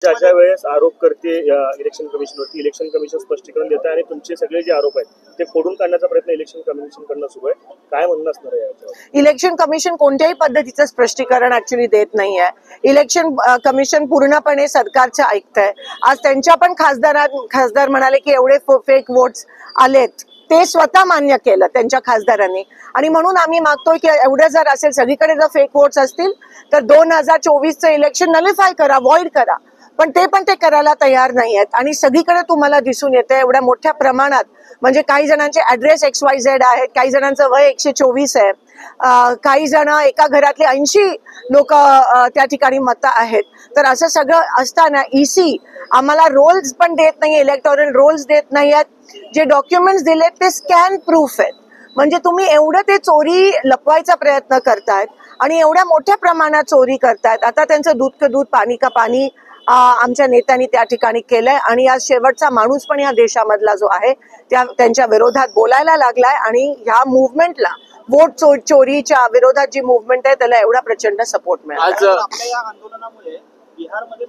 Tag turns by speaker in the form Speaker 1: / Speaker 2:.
Speaker 1: ज्या वेळेस आरोप करते इलेक्शन कमिशनवरती, इलेक्शन कमिशन स्पष्टीकरण देत आहे आणि तुमचे सगळे जे आरोप आहेत ते खोडून काढण्याचा प्रयत्न इलेक्शन कमिशन करणं सुरू आहे. काय म्हणणं असणार आहे याच्यावर?
Speaker 2: इलेक्शन कमिशन कोणत्याही पद्धतीचं स्पष्टीकरण ऍक्च्युली देत नाहीये. इलेक्शन कमिशन पूर्णपणे सरकारचं ऐकतंय. आज त्यांच्या पण खासदार म्हणाले की एवढे फेक वोट्स आलेत, ते स्वतः मान्य केलं त्यांच्या खासदारांनी. आणि म्हणून आम्ही मागतोय की एवढं जर असेल, सगळीकडे जर फेक वोट्स असतील तर 2024चं इलेक्शन नलिफाय करा, व्हॉइड करा. पण ते करायला तयार नाही आहेत. आणि सगळीकडे तुम्हाला दिसून येते एवढ्या मोठ्या प्रमाणात, म्हणजे काही जणांचे ऍड्रेस XYZ आहेत, काही जणांचं वय 124 आहे, काही जण एका घरातले 80 लोक त्या ठिकाणी मत आहेत. तर असं सगळं असताना EC आम्हाला रोल्स पण देत नाही, इलेक्टोरल रोल्स देत नाही आहेत. जे डॉक्युमेंट्स दिलेत ते स्कॅन प्रूफ आहेत. म्हणजे तुम्ही एवढं ते चोरी लपवायचा प्रयत्न करतायत आणि एवढ्या मोठ्या प्रमाणात चोरी करतायत. आता त्यांचं दूध का दूध पाणी का पाणी आमच्या नेत्यांनी त्या ठिकाणी केलंय. आणि आज शेवटचा माणूस पण या देशामधला जो आहे त्यांच्या विरोधात बोलायला लागलाय. आणि ह्या मुव्हमेंटला, वोट चोरीच्या विरोधात जी मुव्हमेंट आहे त्याला एवढा प्रचंड सपोर्ट मिळाला.
Speaker 3: आज आपल्या या आंदोलनामुळे बिहारमध्ये